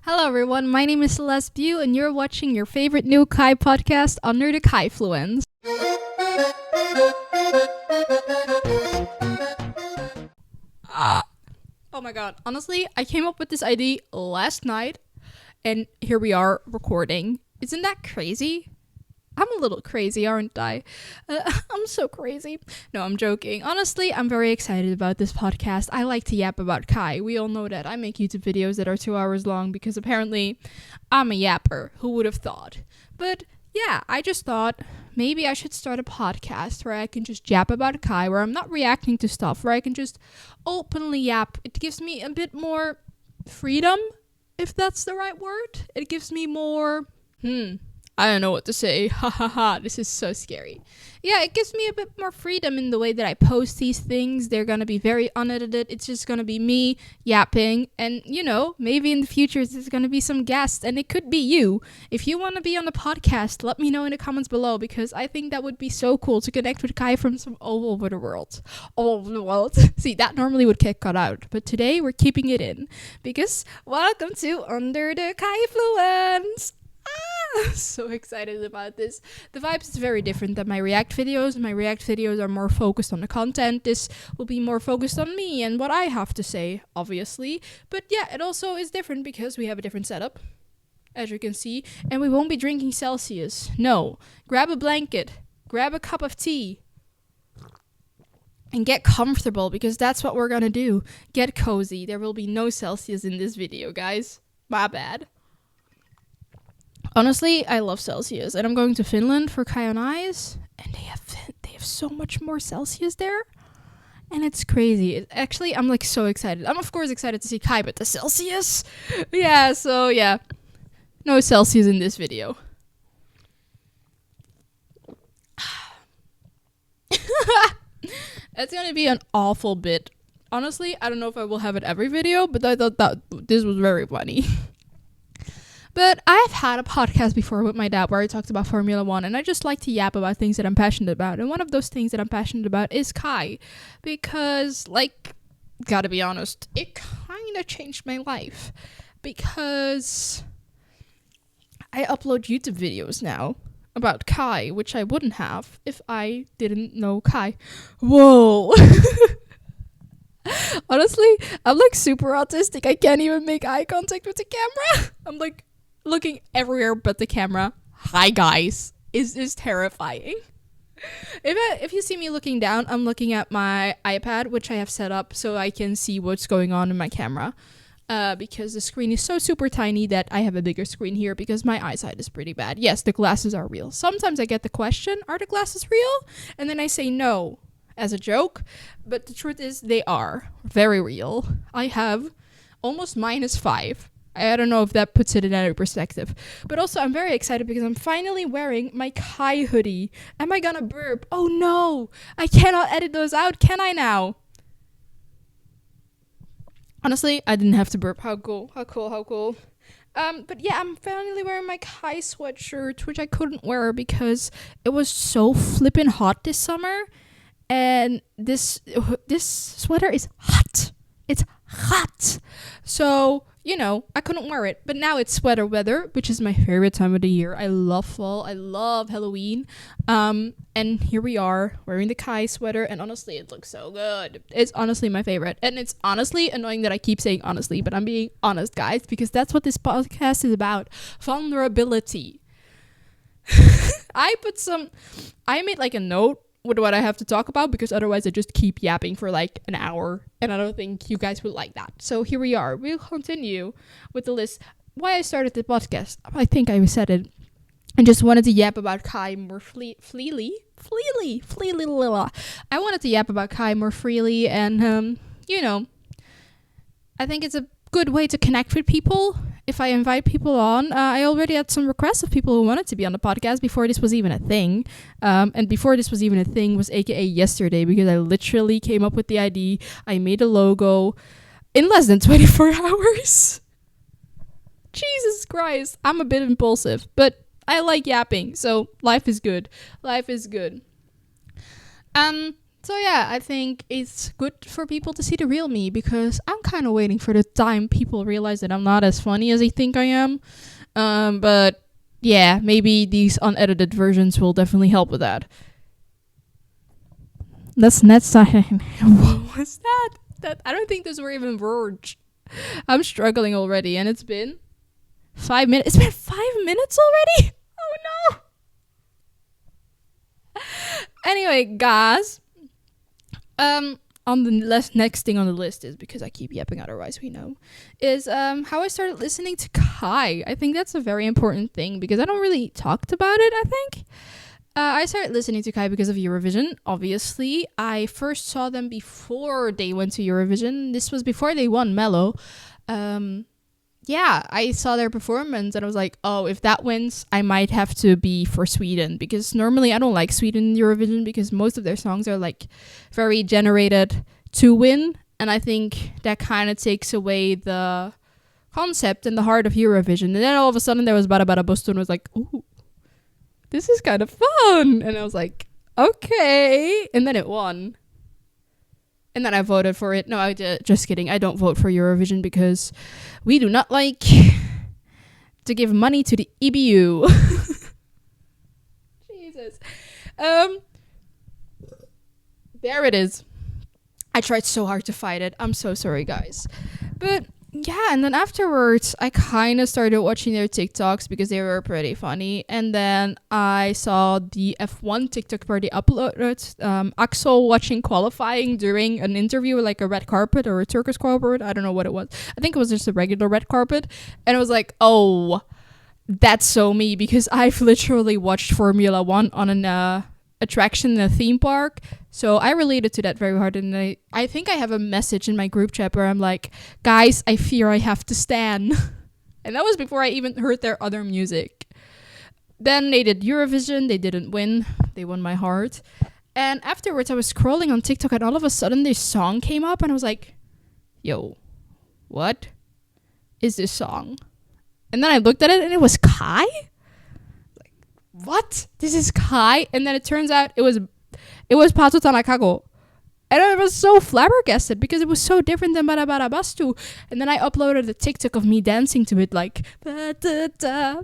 Hello everyone, my name is Celeste Bew and you're watching your favorite new KAJ podcast under the KAJfluence. Oh my god, honestly, I came up with this idea last night and here we are recording. Isn't that crazy? I'm a little crazy, aren't I? I'm so crazy. No, I'm joking. Honestly, I'm very excited about this podcast. I like to yap about KAJ. We all know that. I make YouTube videos that are 2 hours long because apparently I'm a yapper. Who would have thought? But yeah, I just thought maybe I should start a podcast where I can just yap about KAJ, where I'm not reacting to stuff, where I can just openly yap. It gives me a bit more freedom, if that's the right word. It gives me more... I don't know what to say. Ha ha ha. This is so scary. Yeah, it gives me a bit more freedom in the way that I post these things. They're going to be very unedited. It's just going to be me yapping. And, you know, maybe in the future there's going to be some guests. And it could be you. If you want to be on the podcast, let me know in the comments below. Because I think that would be so cool to connect with KAJ from all over the world. All over the world. See, that normally would get cut out. But today we're keeping it in. Because welcome to Under the KAJfluence. So excited about this. The vibes is very different than my React videos. My React videos are more focused on the content. This will be more focused on me and what I have to say, obviously. But yeah, it also is different because we have a different setup, as you can see. And we won't be drinking Celsius. No. Grab a blanket. Grab a cup of tea. And get comfortable because that's what we're gonna do. Get cozy. There will be no Celsius in this video, guys. My bad. Honestly, I love Celsius, and I'm going to Finland for KAJ on Ice, and they have so much more Celsius there, and it's crazy. I'm like so excited. I'm of course excited to see KAJ, but the Celsius, yeah. So yeah, no Celsius in this video. It's gonna be an awful bit. Honestly, I don't know if I will have it every video, but I thought that this was very funny. But I've had a podcast before with my dad where I talked about Formula 1, and I just like to yap about things that I'm passionate about. And one of those things that I'm passionate about is KAJ. Because, like, gotta be honest, it kind of changed my life. Because I upload YouTube videos now about KAJ, which I wouldn't have if I didn't know KAJ. Whoa! Honestly, I'm like super autistic. I can't even make eye contact with the camera. I'm like looking everywhere but the camera. Hi guys. Is terrifying. If you see me looking down, I'm looking at my iPad, which I have set up so I can see what's going on in my camera. Because the screen is so super tiny that I have a bigger screen here because my eyesight is pretty bad. Yes, the glasses are real. Sometimes I get the question, are the glasses real? And then I say no as a joke. But the truth is they are very real. I have almost -5. I don't know if that puts it in any perspective. But also, I'm very excited because I'm finally wearing my KAJ hoodie. Am I gonna burp? Oh no! I cannot edit those out, can I now? Honestly, I didn't have to burp. How cool, how cool, how cool. But yeah, I'm finally wearing my KAJ sweatshirt, which I couldn't wear because it was so flippin' hot this summer. And this sweater is hot. It's hot. So, you know, I couldn't wear it. But now it's sweater weather, which is my favorite time of the year. I love fall. I love Halloween. And here we are wearing the KAJ sweater. And honestly, it looks so good. It's honestly my favorite. And it's honestly annoying that I keep saying honestly, but I'm being honest, guys, because that's what this podcast is about. Vulnerability. I made like a note with what I have to talk about because otherwise I just keep yapping for like an hour and I don't think you guys would like that. So here we are. We'll continue with the list. Why I started the podcast, I think I said it. I just wanted to yap about KAJ more freely. I wanted to yap about KAJ more freely and, you know, I think it's a good way to connect with people. If I invite people on, I already had some requests of people who wanted to be on the podcast before this was even a thing. And before this was even a thing was AKA yesterday because I literally came up with the idea. I made a logo in less than 24 hours. Jesus Christ. I'm a bit impulsive, but I like yapping. So life is good. Life is good. So yeah, I think it's good for people to see the real me because I'm kind of waiting for the time people realize that I'm not as funny as they think I am. But yeah, maybe these unedited versions will definitely help with that. That's not. What was that? That I don't think those were even words. I'm struggling already, and it's been 5 minutes. It's been 5 minutes already. Oh no. Anyway, guys. On the next thing on the list is, because I keep yapping otherwise we know, is how I started listening to KAJ. I think that's a very important thing because I don't really talked about it, I think. I started listening to KAJ because of Eurovision, obviously. I first saw them before they went to Eurovision. This was before they won Mello. Yeah, I saw their performance and I was like, oh, if that wins, I might have to be for Sweden. Because normally I don't like Sweden in Eurovision because most of their songs are like very generated to win. And I think that kind of takes away the concept and the heart of Eurovision. And then all of a sudden there was Bara Bara Bosto and I was like, ooh, this is kind of fun. And I was like, okay. And then it won. And then I voted for it. No, I just kidding. I don't vote for Eurovision because we do not like to give money to the EBU. Jesus. There it is. I tried so hard to fight it. I'm so sorry, guys. But yeah, and then afterwards, I kind of started watching their TikToks because they were pretty funny. And then I saw the F1 TikTok party uploaded. Axel watching qualifying during an interview, like a red carpet or a Turkish carpet. I don't know what it was. I think it was just a regular red carpet. And I was like, oh, that's so me, because I've literally watched Formula One on an attraction in a theme park. So I related to that very hard, and I think I have a message in my group chat where I'm like, guys, I fear I have to stand. And that was before I even heard their other music. Then they did Eurovision. They didn't win. They won my heart. And afterwards I was scrolling on TikTok and all of a sudden this song came up and I was like, yo, what is this song? And then I looked at it and it was KAJ? Like, what? This is KAJ? And then it turns out it was Pato Tanakago. And I was so flabbergasted because it was so different than Bara Bara Bastu. And then I uploaded a TikTok of me dancing to it, like, and I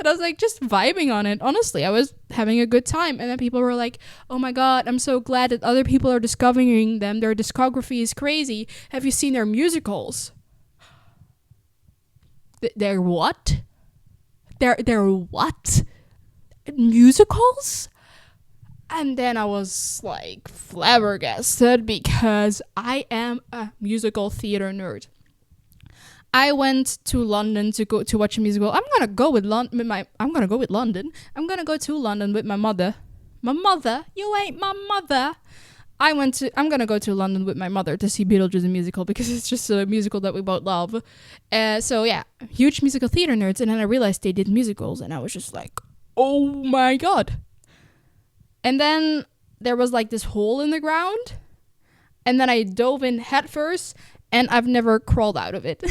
was like just vibing on it. Honestly, I was having a good time. And then people were like, oh my god, I'm so glad that other people are discovering them. Their discography is crazy. Have you seen their musicals? They're what? They're what? Musicals? And then I was like flabbergasted because I am a musical theater nerd. I went to London to go to watch a musical. I'm gonna go to London. I'm gonna go to London with my mother. My mother? You ain't my mother. I'm gonna go to London with my mother to see Beetlejuice the musical because it's just a musical that we both love. So yeah, huge musical theater nerds. And then I realized they did musicals, and I was just like, oh my god. And then there was like this hole in the ground, and then I dove in head first, and I've never crawled out of it.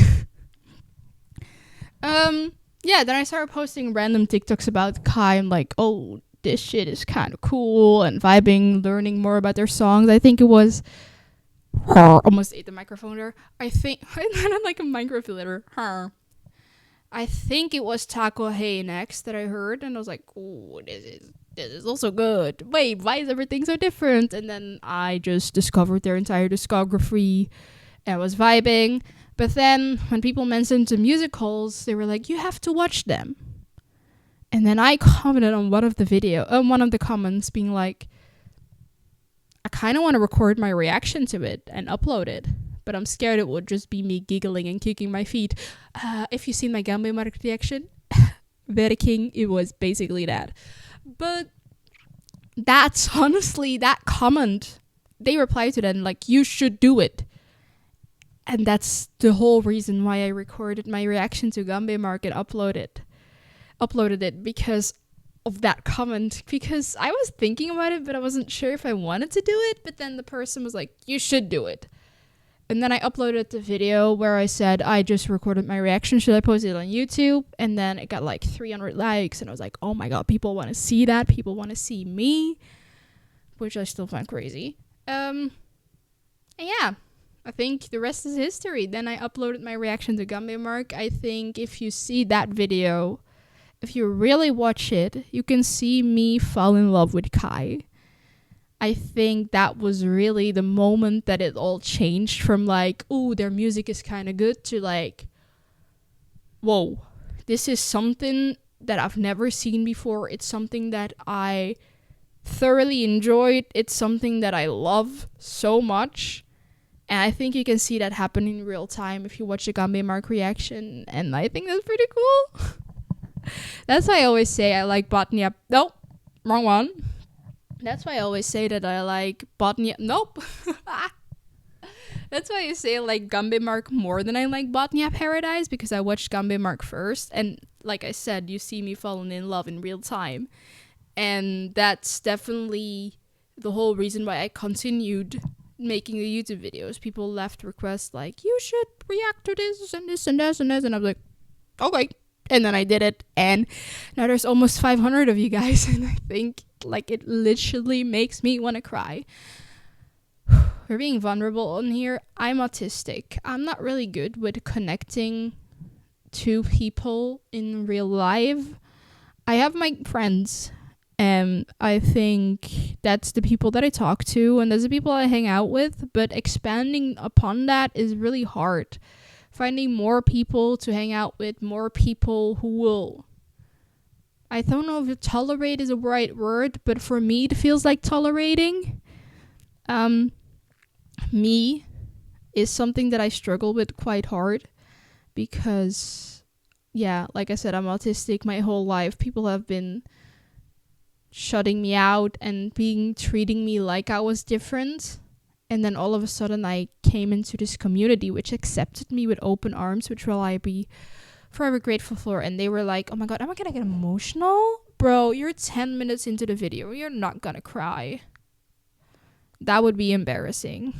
Yeah, then I started posting random TikToks about KAJ. I'm like, oh, this shit is kind of cool, and vibing, learning more about their songs. I think it was almost ate the microphone there. I think I'm like a Minecraft filter. I think it was Taco Hey next that I heard, and I was like, oh, this is also good. Wait, why is everything so different? And then I just discovered their entire discography and was vibing. But then when people mentioned the musicals, they were like, you have to watch them. And then I commented on one of the comments being like, I kind of want to record my reaction to it and upload it, but I'm scared it would just be me giggling and kicking my feet. If you've seen my Gambe Mark reaction, very king, it was basically that. But that's honestly that comment. They replied to that and like, you should do it. And that's the whole reason why I recorded my reaction to Gambe Mark and uploaded it because of that comment. Because I was thinking about it, but I wasn't sure if I wanted to do it. But then the person was like, you should do it. And then I uploaded the video where I said I just recorded my reaction. Should I post it on YouTube? And then it got like 300 likes. And I was like, oh my god, people want to see that. People want to see me. Which I still find crazy. And yeah, I think the rest is history. Then I uploaded my reaction to Gambia Mark. I think if you see that video, if you really watch it, you can see me fall in love with Kai. I think that was really the moment that it all changed from like, ooh, their music is kind of good to like, whoa, this is something that I've never seen before. It's something that I thoroughly enjoyed. It's something that I love so much. And I think you can see that happen in real time if you watch the Gambe Mark reaction. And I think that's pretty cool. That's why I always say I like Botnia. Nope, wrong one. That's why I always say that I like Botnia. Nope. That's why I say I like Gambe Mark more than I like Botnia Paradise, because I watched Gambe Mark first. And like I said, you see me falling in love in real time. And that's definitely the whole reason why I continued making the YouTube videos. People left requests like, you should react to this and this and this and this. And I was like, okay. And then I did it. And now there's almost 500 of you guys. And I think like it literally makes me want to cry. We're being vulnerable on here. I'm autistic. I'm not really good with connecting to people in real life. I have my friends. And I think that's the people that I talk to, and that's the people I hang out with. But expanding upon that is really hard. Finding more people to hang out with, more people who will, I don't know if tolerate is a right word, but for me it feels like tolerating. Me is something that I struggle with quite hard because, yeah, like I said, I'm autistic my whole life. People have been shutting me out and treating me like I was different. And then all of a sudden I came into this community which accepted me with open arms, which will I be forever grateful for. And they were like, oh my god, am I gonna get emotional? Bro, you're 10 minutes into the video. You're not gonna cry. That would be embarrassing.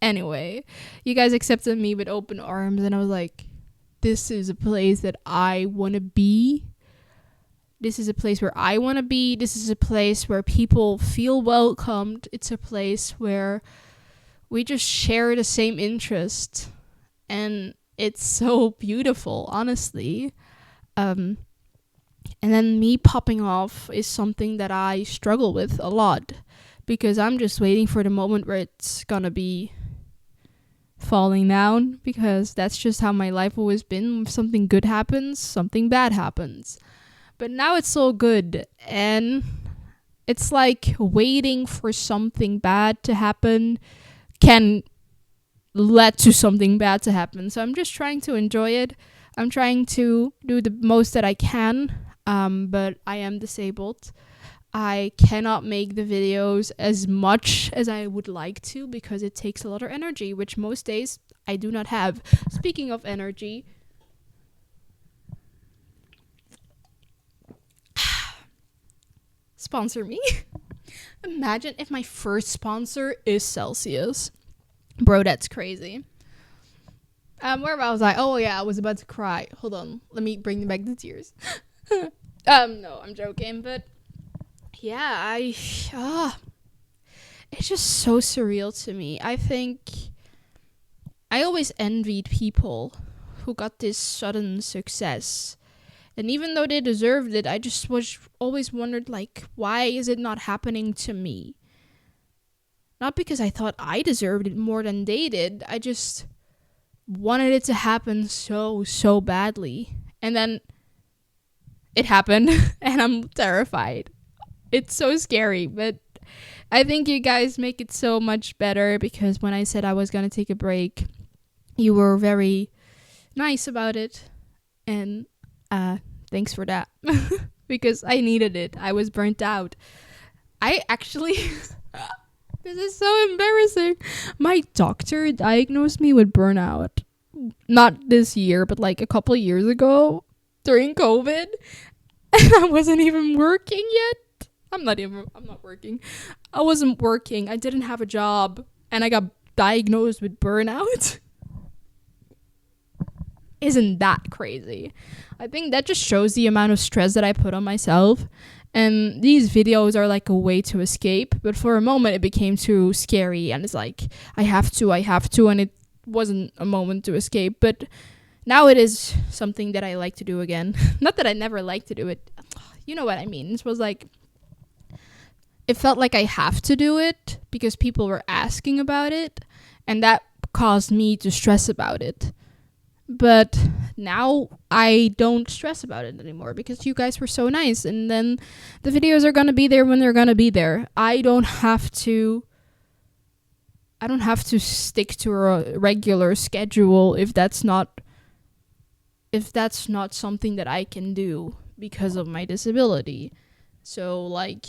Anyway, you guys accepted me with open arms and I was like, this is a place that I want to be. This is a place where I want to be. This is a place where people feel welcomed. It's a place where we just share the same interest. And it's so beautiful, honestly. And then me popping off is something that I struggle with a lot. Because I'm just waiting for the moment where it's gonna be falling down. Because that's just how my life always been. If something good happens, something bad happens. But now it's so good, and it's like waiting for something bad to happen can lead to something bad to happen. So I'm just trying to enjoy it. I'm trying to do the most that I can, but I am disabled. I cannot make the videos as much as I would like to because it takes a lot of energy, which most days I do not have. Speaking of energy, sponsor me. Imagine if my first sponsor is Celsius. Bro, that's crazy. Where was I? Oh yeah, I was about to cry. Hold on. Let me bring back the tears. No, I'm joking, but yeah, it's just so surreal to me. I think I always envied people who got this sudden success. And even though they deserved it, I just always wondered, like, why is it not happening to me? Not because I thought I deserved it more than they did. I just wanted it to happen so badly. And then it happened, and I'm terrified. It's so scary, but I think you guys make it so much better because when I said I was going to take a break, you were very nice about it. And thanks for that because I needed it. I was burnt out. I actually this is so embarrassing. My doctor diagnosed me with burnout. Not this year, but like a couple of years ago during COVID. And I wasn't even working yet. I'm not working. I wasn't working. I didn't have a job and I got diagnosed with burnout. isn't that crazy. I think that just shows the amount of stress that I put on myself. And these videos are like a way to escape. But for a moment, it became too scary. And it's like, I have to. And it wasn't a moment to escape. But now it is something that I like to do again. Not that I never liked to do it. You know what I mean? It was like, it felt like I have to do it because people were asking about it. And that caused me to stress about it. But now I don't stress about it anymore because you guys were so nice. And then the videos are going to be there when they're going to be there. I don't have to stick to a regular schedule if that's not something that I can do because of my disability. So like,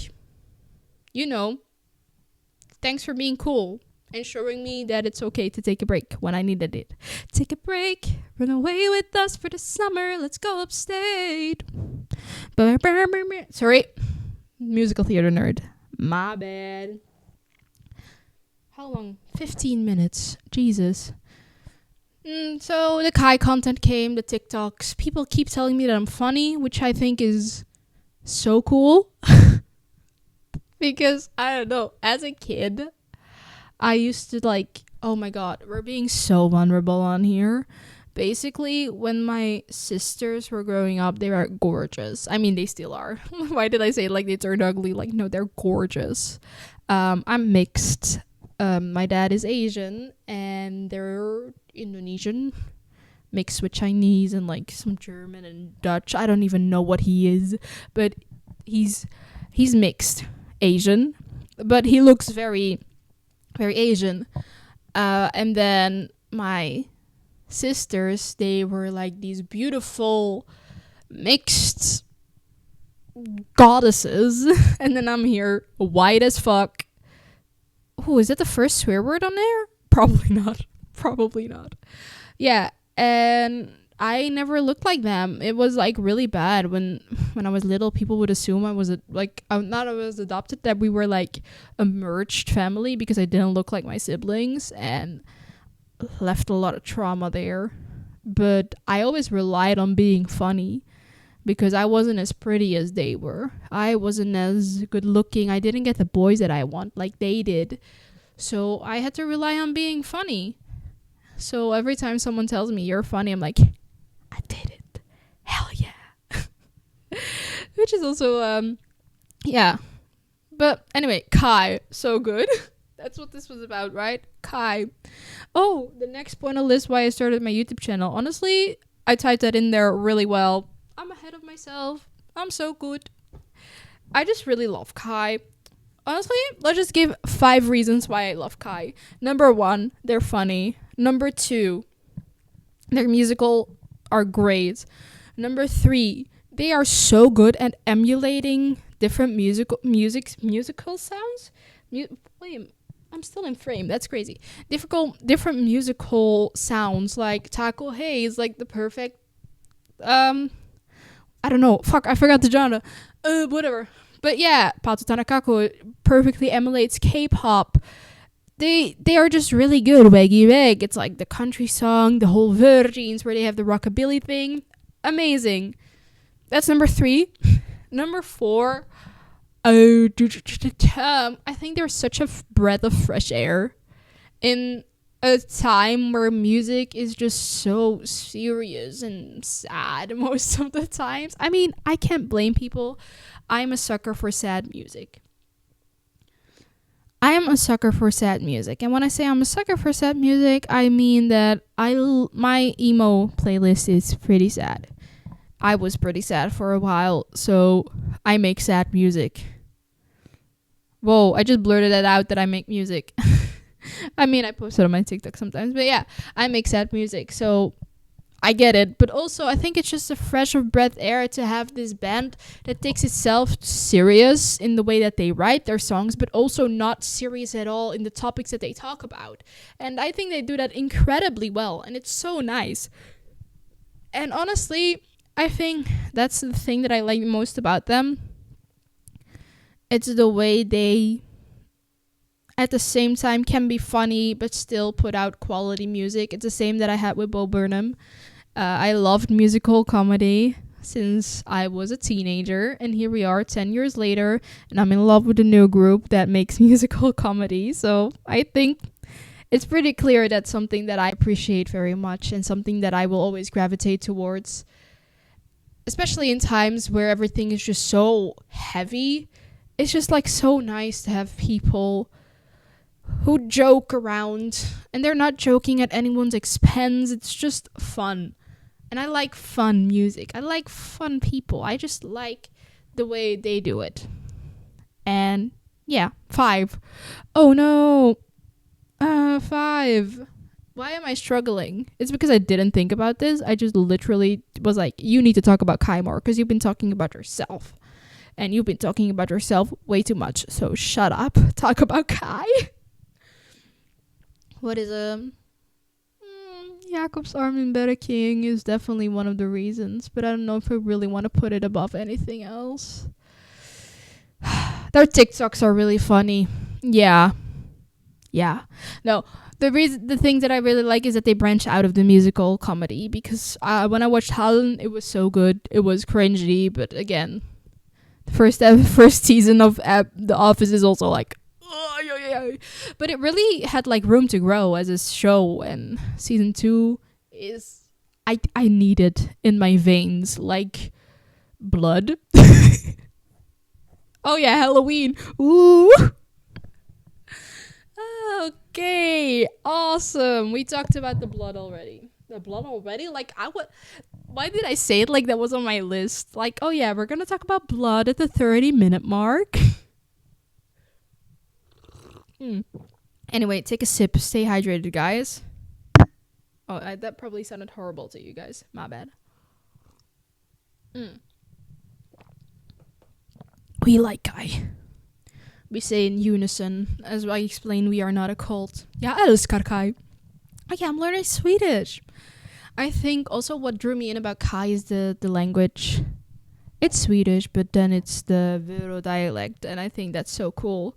thanks for being cool and showing me that it's okay to take a break when I needed it. Take a break, run away with us for the summer, let's go upstate. Sorry, musical theater nerd. My bad. How long? 15 minutes. Jesus. So the KAJ content came, the TikToks. People keep telling me that I'm funny, which I think is so cool. Because, I don't know, as a kid, I used to like, oh my god, we're being so vulnerable on here. Basically, when my sisters were growing up, they were gorgeous. I mean, they still are. Why did I say like they turned ugly? Like, no, they're gorgeous. I'm mixed. My dad is Asian and they're Indonesian, mixed with Chinese and like some German and Dutch. I don't even know what he is, but he's mixed Asian, but he looks very, very Asian. And then my sisters, they were like these beautiful mixed goddesses, and then I'm here white as fuck. Oh, is that the first swear word on there? Probably not. Yeah, and I never looked like them. It was like really bad when I was little. People would assume I was I was adopted, that we were like a merged family because I didn't look like my siblings, and left a lot of trauma there. But I always relied on being funny because I wasn't as pretty as they were. I wasn't as good looking. I didn't get the boys that I want like they did. So I had to rely on being funny. So every time someone tells me you're funny, I'm like, I did it. Hell yeah. Which is also, yeah. But anyway, KAJ, so good. That's what this was about, right? KAJ. Oh, the next point on the list why I started my YouTube channel. Honestly, I typed that in there really well. I'm ahead of myself. I'm so good. I just really love KAJ. Honestly, let's just give 5 reasons why I love KAJ. Number 1, they're funny. Number 2, their musical are great. Number 3, they are so good at emulating different musical sounds. Wait, I'm still in frame. That's crazy. Different musical sounds. Like Taco Hey is like the perfect. I don't know. Fuck, I forgot the genre. Whatever. But yeah, Pato Tanakako perfectly emulates K-pop. They are just really good. Waggy Wag. It's like the country song, the whole Virgins where they have the rockabilly thing. Amazing. That's number 3. Number 4. I think they're such a breath of fresh air in a time where music is just so serious and sad most of the times. I mean, I can't blame people. I'm a sucker for sad music. I am a sucker for sad music. And when I say I'm a sucker for sad music, I mean that my emo playlist is pretty sad. I was pretty sad for a while, so I make sad music. Whoa, I just blurted that out that I make music. I mean, I post it on my TikTok sometimes, but yeah, I make sad music, so I get it. But also, I think it's just a fresh of breath air to have this band that takes itself serious in the way that they write their songs, but also not serious at all in the topics that they talk about. And I think they do that incredibly well, and it's so nice. And honestly, I think that's the thing that I like most about them. It's the way they, at the same time, can be funny, but still put out quality music. It's the same that I had with Bo Burnham. I loved musical comedy since I was a teenager, and here we are 10 years later, and I'm in love with a new group that makes musical comedy. So I think it's pretty clear that's something that I appreciate very much and something that I will always gravitate towards, especially in times where everything is just so heavy. It's just like so nice to have people who joke around, and they're not joking at anyone's expense. It's just fun. And I like fun music. I like fun people. I just like the way they do it. And yeah, 5. Oh no. 5. Why am I struggling? It's because I didn't think about this. I just literally was like, you need to talk about Kai more because you've been talking about yourself. And you've been talking about yourself way too much. So shut up. Talk about Kai. What is Jacob's Armenberg is definitely one of the reasons, but I don't know if I really want to put it above anything else. Their TikToks are really funny. Yeah. No, the thing that I really like is that they branch out of the musical comedy, because when I watched Hallen, it was so good. It was cringy, but again, the first season of The Office is also like, but it really had like room to grow as a show, and season 2 is I need it in my veins like blood. Oh yeah, Halloween. Ooh. Okay, awesome. We talked about the blood already. The blood already? Like why did I say it like that was on my list? Like, oh yeah, we're gonna talk about blood at the 30-minute mark. Anyway, take a sip. Stay hydrated, guys. Oh, that probably sounded horrible to you guys. My bad. We like Kai. We say in unison. As I explained, we are not a cult. Jag älskar Kai. Okay, I'm learning Swedish. I think also what drew me in about Kai is the language. It's Swedish, but then it's the Vero dialect, and I think that's so cool.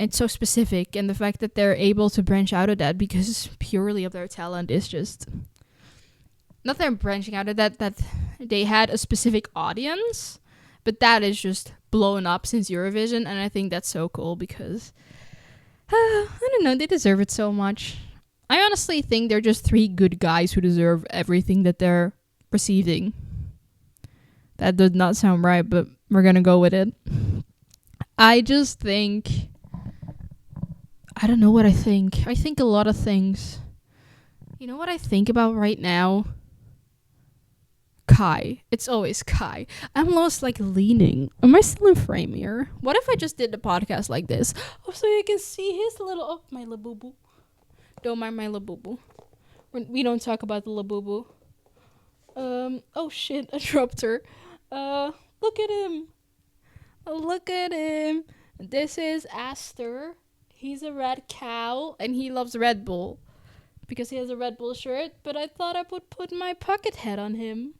It's so specific, and the fact that they're able to branch out of that because purely of their talent is just... Not that they're branching out of that they had a specific audience, but that is just blown up since Eurovision, and I think that's so cool because... I don't know, they deserve it so much. I honestly think they're just 3 good guys who deserve everything that they're receiving. That does not sound right, but we're gonna go with it. I just think... I don't know what I think. I think a lot of things. You know what I think about right now? Kai. It's always Kai. I'm lost like leaning. Am I still in frame here? What if I just did the podcast like this? Oh, so you can see his little... Oh, my labubu. Don't mind my labubu. We don't talk about the labubu. Oh shit, I dropped her. Look at him. Look at him. This is Aster. He's a red cow, and he loves Red Bull because he has a Red Bull shirt, but I thought I would put my pocket head on him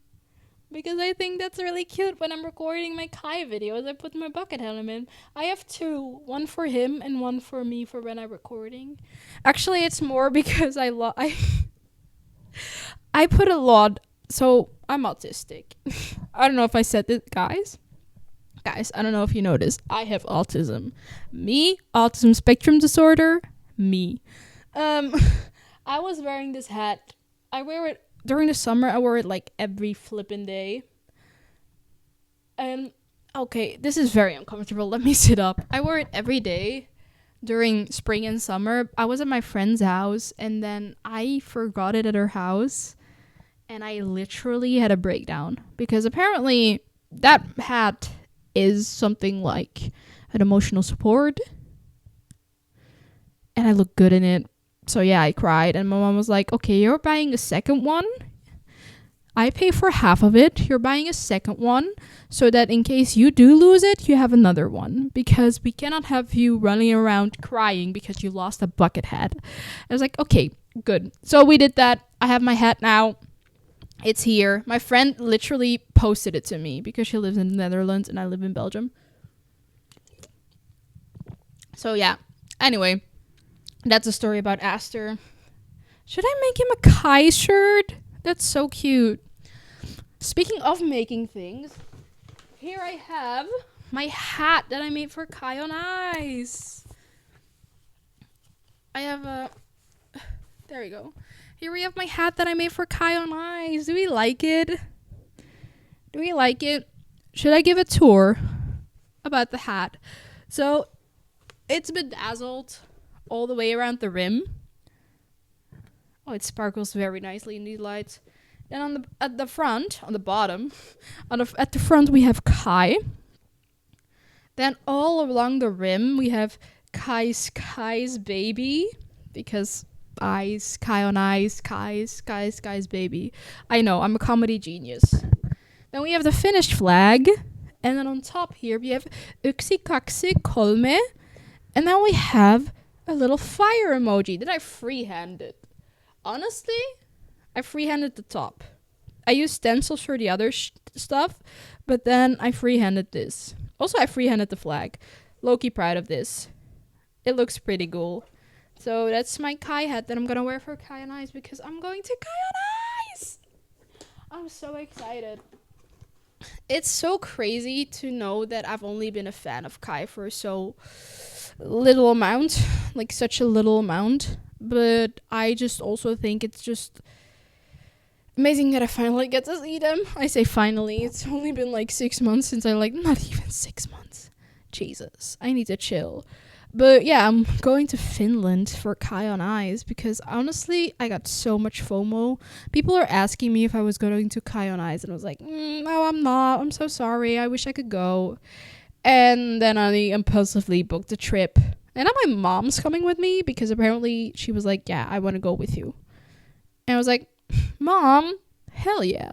because I think that's really cute. When I'm recording my Kai videos, I put my bucket head on him. I have 2, one for him and one for me for when I'm recording. Actually, it's more because I put a lot, so I'm autistic. I don't know if I said this, guys. Guys, I don't know if you noticed, I have autism. Me, autism spectrum disorder, me. I was wearing this hat. I wear it during the summer. I wore it like every flippin' day. And okay, this is very uncomfortable. Let me sit up. I wore it every day during spring and summer. I was at my friend's house, and then I forgot it at her house, and I literally had a breakdown because apparently that hat is something like an emotional support, and I look good in it. So yeah, I cried, and my mom was like, okay, you're buying a second one. I pay for half of it. You're buying a second one so that in case you do lose it, you have another one, because we cannot have you running around crying because you lost a bucket hat. I was like, okay, good. So we did that. I have my hat now. It's here. My friend literally posted it to me because she lives in the Netherlands and I live in Belgium. So yeah. Anyway, that's a story about Aster. Should I make him a Kai shirt? That's so cute. Speaking of making things, here I have my hat that I made for Kai on Ice. I have a... There we go. Here we have my hat that I made for Kai on Ice. Do we like it? Do we like it? Should I give a tour about the hat? So, it's bedazzled all the way around the rim. Oh, it sparkles very nicely in these lights. Then at the front, on the bottom, at the front we have Kai. Then all along the rim we have Kai's baby, because eyes, Kai on Ice, Kai's baby. I know, I'm a comedy genius. Then we have the finished flag, and then on top here we have Yksi Kaksi Kolme, and then we have a little fire emoji that I freehanded. Honestly, I freehanded the top. I used stencils for the other stuff, but then I freehanded this. Also, I freehanded the flag. Low-key proud of this. It looks pretty cool. So that's my Kai hat that I'm gonna wear for Kai on Ice, because I'm going to Kai on Ice! I'm so excited. It's so crazy to know that I've only been a fan of Kai for so little amount. Like, such a little amount. But I just also think it's just amazing that I finally get to see them. I say finally. It's only been like 6 months since not even 6 months. Jesus, I need to chill. But yeah, I'm going to Finland for Kai on Ice because honestly, I got so much FOMO. People are asking me if I was going to Kai on Ice, and I was like, no, I'm not. I'm so sorry. I wish I could go. And then I impulsively booked a trip. And now my mom's coming with me because apparently she was like, yeah, I want to go with you. And I was like, Mom, hell yeah.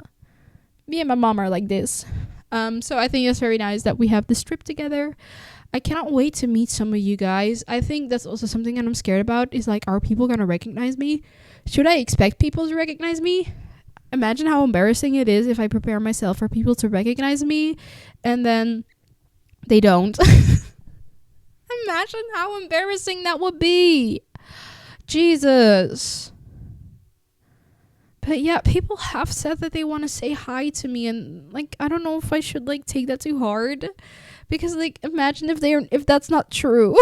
Me and my mom are like this. So I think it's very nice that we have this trip together. I cannot wait to meet some of you guys. I think that's also something that I'm scared about is like, are people going to recognize me? Should I expect people to recognize me? Imagine how embarrassing it is if I prepare myself for people to recognize me and then they don't. Imagine how embarrassing that would be. Jesus. But yeah, people have said that they want to say hi to me, and like, I don't know if I should like take that too hard, because like, imagine if that's not true.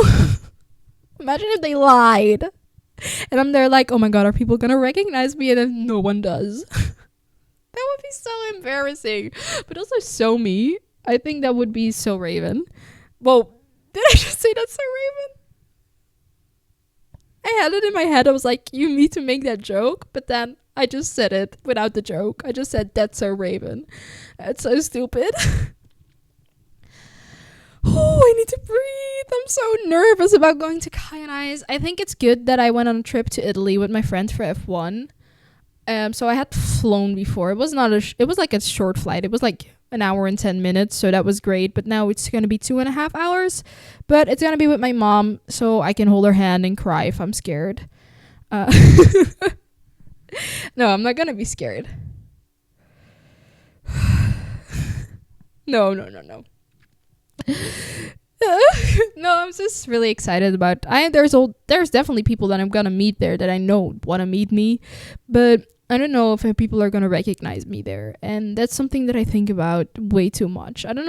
Imagine if they lied and I'm there like, oh my god, are people gonna recognize me? And then no one does. That would be so embarrassing, but also so me. I think that would be so Raven. Well, did I just say that's so Raven? I had it in my head. I was like, you need to make that joke. But then I just said it without the joke. I just said, that's so Raven. That's so stupid. Oh, I need to breathe. I'm so nervous about going to Kai on Ice. I think it's good that I went on a trip to Italy with my friends for F1. So I had flown before. It was it was like a short flight. It was like an hour and 10 minutes, so that was great. But now it's gonna be 2.5 hours. But it's gonna be with my mom, so I can hold her hand and cry if I'm scared. No, I'm not gonna be scared. No. No, I'm just really excited about. There's definitely people that I'm gonna meet there that I know want to meet me, but I don't know if people are gonna recognize me there, and that's something that I think about way too much. I don't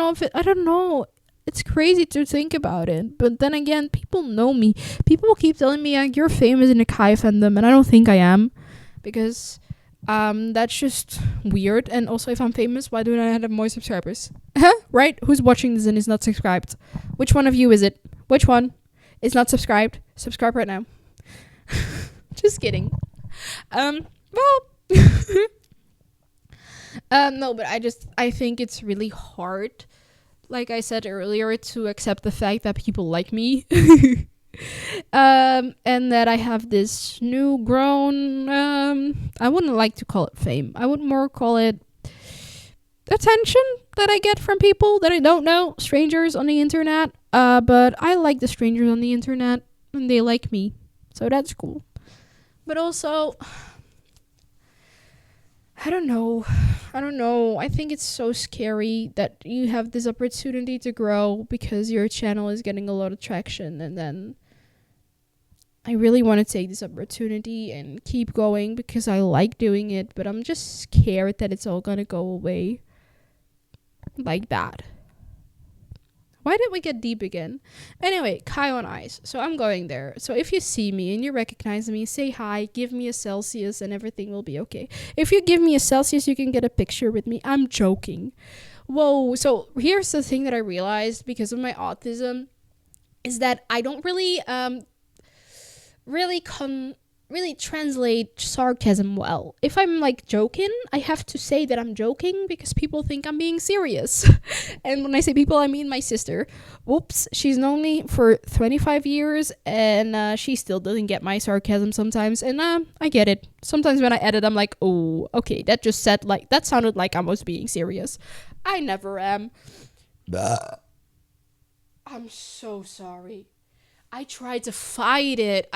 know. It's crazy to think about it, but then again, people know me. People keep telling me like, you're famous in the Kai fandom, and I don't think I am, because that's just weird. And also, if I'm famous, why don't I have more subscribers? Right? Who's watching this and is not subscribed? Which one of you is it? Which one is not subscribed? Subscribe right now. Just kidding. Well, no, but I think it's really hard, like I said earlier, to accept the fact that people like me. And that I have this new grown, I wouldn't like to call it fame. I would more call it attention that I get from people that I don't know, strangers on the internet. But I like the strangers on the internet and they like me. So that's cool. But also, I don't know. I think it's so scary that you have this opportunity to grow because your channel is getting a lot of traction, and then I really want to take this opportunity and keep going because I like doing it, but I'm just scared that it's all gonna go away like that. Why did we get deep again? Anyway, KAJ on Ice. So I'm going there. So if you see me and you recognize me, say hi, give me a Celsius, and everything will be okay. If you give me a Celsius, you can get a picture with me. I'm joking. Whoa. So here's the thing that I realized because of my autism is that I don't really really translate sarcasm well. If I'm like joking, I have to say that I'm joking because people think I'm being serious. And when I say people, I mean my sister. Whoops, she's known me for 25 years and she still doesn't get my sarcasm sometimes. And I get it. Sometimes when I edit, I'm like, oh, okay, that sounded like I was being serious. I never am. I'm so sorry. I tried to fight it.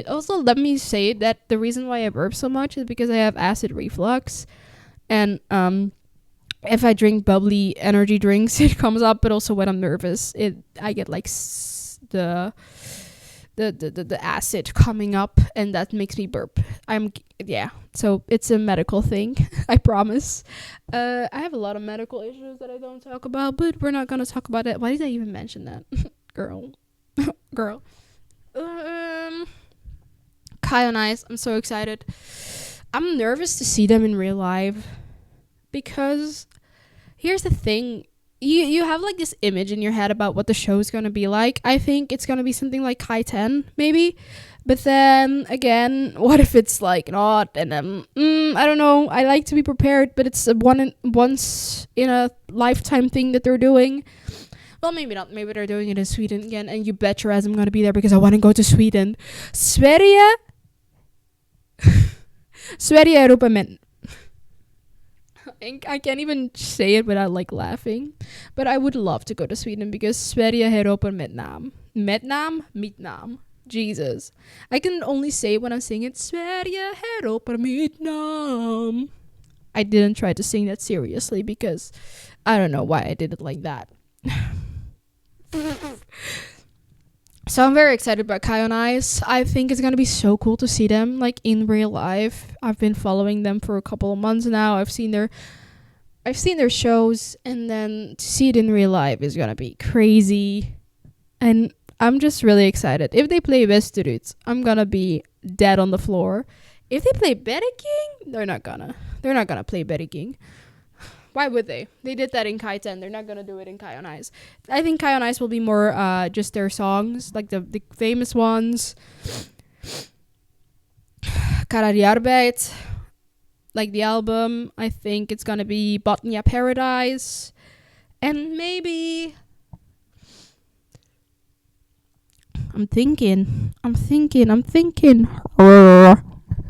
Also, let me say that the reason why I burp so much is because I have acid reflux. And if I drink bubbly energy drinks, it comes up. But also when I'm nervous, I get like the acid coming up, and that makes me burp. So it's a medical thing. I promise. I have a lot of medical issues that I don't talk about, but we're not gonna talk about it. Why did I even mention that? Girl. KAJ on Ice. I'm so excited. I'm nervous to see them in real life because here's the thing. You have like this image in your head about what the show is going to be like. I think it's going to be something like KAJ 10 maybe. But then again, what if it's like not? And then I don't know. I like to be prepared, but it's a once in a lifetime thing that they're doing. Well, maybe not. Maybe they're doing it in Sweden again, and you bet your ass I'm gonna be there because I want to go to Sweden. Sverige, Europa med. I can't even say it without like laughing, but I would love to go to Sweden because Sverige Europa med nam. Mitt nam. Jesus, I can only say it when I'm singing it. Sverige Europa mitt nam. I didn't try to sing that seriously because I don't know why I did it like that. So I'm very excited about KAJ on Ice. I think it's gonna be so cool to see them like in real life. I've been following them for a couple of months now. I've seen their shows, and then to see it in real life is gonna be crazy. And I'm just really excited. If they play Västerut, I'm gonna be dead on the floor. If they play Betty King, they're not gonna play Betty King. Why would they? They did that in KAJ 10. They're not gonna do it in KAJ on Ice. I think KAJ on Ice will be more just their songs, like the famous ones. KAJ, like the album. I think it's gonna be Botnia Paradise, and maybe I'm thinking. I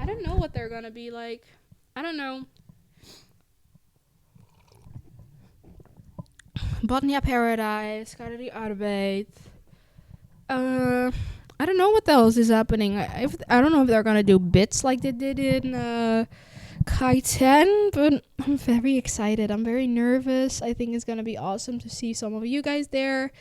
don't know what they're gonna be like. I don't know. Botnia Paradise, KAJ. I don't know what else is happening. I don't know if they're gonna do bits like they did in KAJ 10, but I'm very excited. I'm very nervous. I think it's gonna be awesome to see some of you guys there.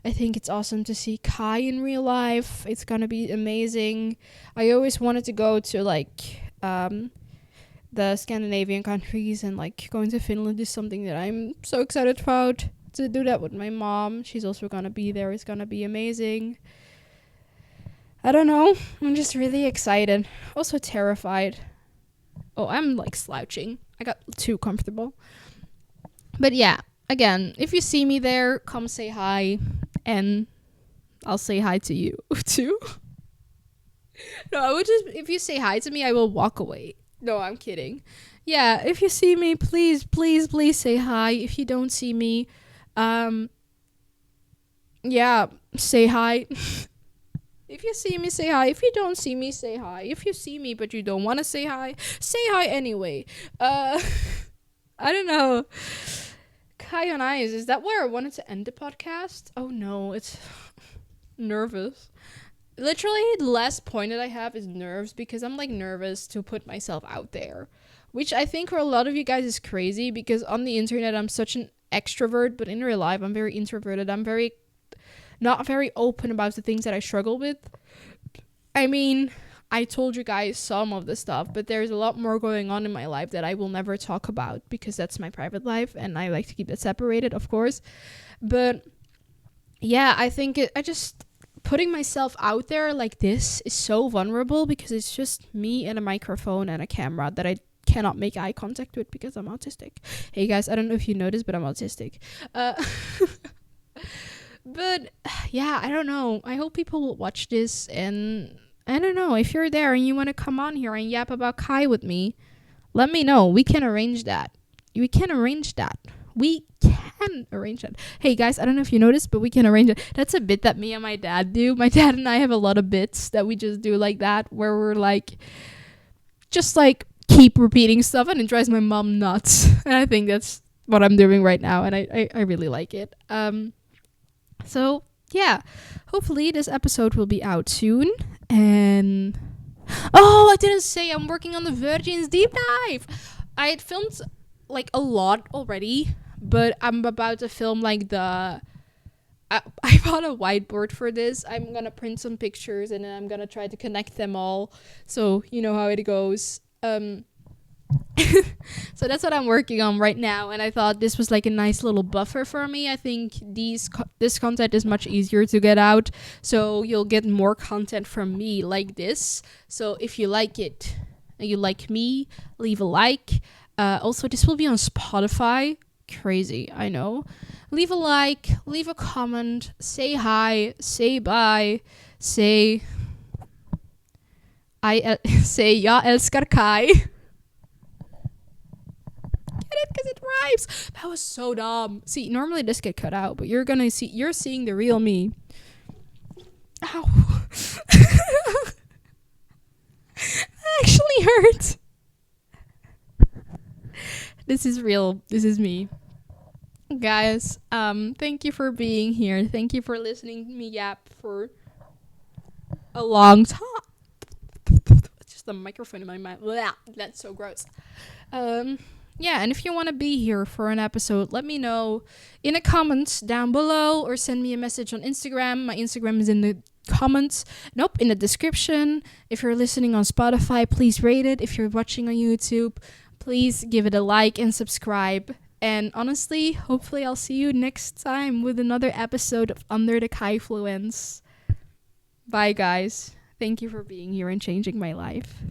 I think it's awesome to see KAJ in real life. It's gonna be amazing. I always wanted to go to like the Scandinavian countries, and like going to Finland is something that I'm so excited about. To do that with my mom. She's also gonna be there. It's gonna be amazing. I don't know. I'm just really excited. Also terrified. Oh, I'm like slouching. I got too comfortable. But yeah, again, if you see me there, come say hi, and I'll say hi to you too. No, I would just, if you say hi to me, I will walk away. No, I'm kidding. Yeah, if you see me, please say hi. If you don't see me, yeah, say hi. If you see me, say hi. If you don't see me, say hi. If you see me but you don't want to say hi anyway. I don't know. KAJ on Ice, is that where I wanted to end the podcast? Oh no, it's nervous. Literally, the last point that I have is nerves, because I'm like nervous to put myself out there, which I think for a lot of you guys is crazy, because on the internet I'm such an extrovert, but in real life I'm very introverted. I'm very not very open about the things that I struggle with. I mean, I told you guys some of the stuff, but there's a lot more going on in my life that I will never talk about because that's my private life and I like to keep it separated, of course. But yeah, I think I just putting myself out there like this is so vulnerable because it's just me and a microphone and a camera that I cannot make eye contact with because I'm autistic. Hey guys, I don't know if you noticed, but I'm autistic. But yeah, I don't know. I hope people will watch this, and I don't know, if you're there and you want to come on here and yap about Kai with me, let me know. We can arrange that. We can arrange that. We can arrange that. Hey guys, I don't know if you noticed, but we can arrange it. That's a bit that me and my dad do. My dad and I have a lot of bits that we just do like that, where we're like, just like keep repeating stuff, and it drives my mom nuts. And I think that's what I'm doing right now, and I really like it. So yeah, hopefully this episode will be out soon. And oh, I didn't say I'm working on the Virgin's deep dive. I had filmed like a lot already, but I'm about to film like I bought a whiteboard for this. I'm gonna print some pictures and then I'm gonna try to connect them all, so you know how it goes. So that's what I'm working on right now, and I thought this was like a nice little buffer for me. I think this content is much easier to get out, so you'll get more content from me like this. So if you like it and you like me, leave a like. Also, this will be on Spotify. Crazy, I know. Leave a like, leave a comment, say hi, say bye, say say ja älskar Kai. It because it rhymes. That was so dumb. See, normally this get cut out, but you're seeing the real me. Ow. That actually hurt. This is real. This is me. Guys, thank you for being here. Thank you for listening to me yap for a long time. It's just the microphone in my mouth. Blah, that's so gross. Yeah, and if you want to be here for an episode, let me know in the comments down below or send me a message on Instagram. My Instagram is in the comments. Nope, in the description. If you're listening on Spotify, please rate it. If you're watching on YouTube, please give it a like and subscribe. And honestly, hopefully I'll see you next time with another episode of Under the KAJfluence. Bye, guys. Thank you for being here and changing my life.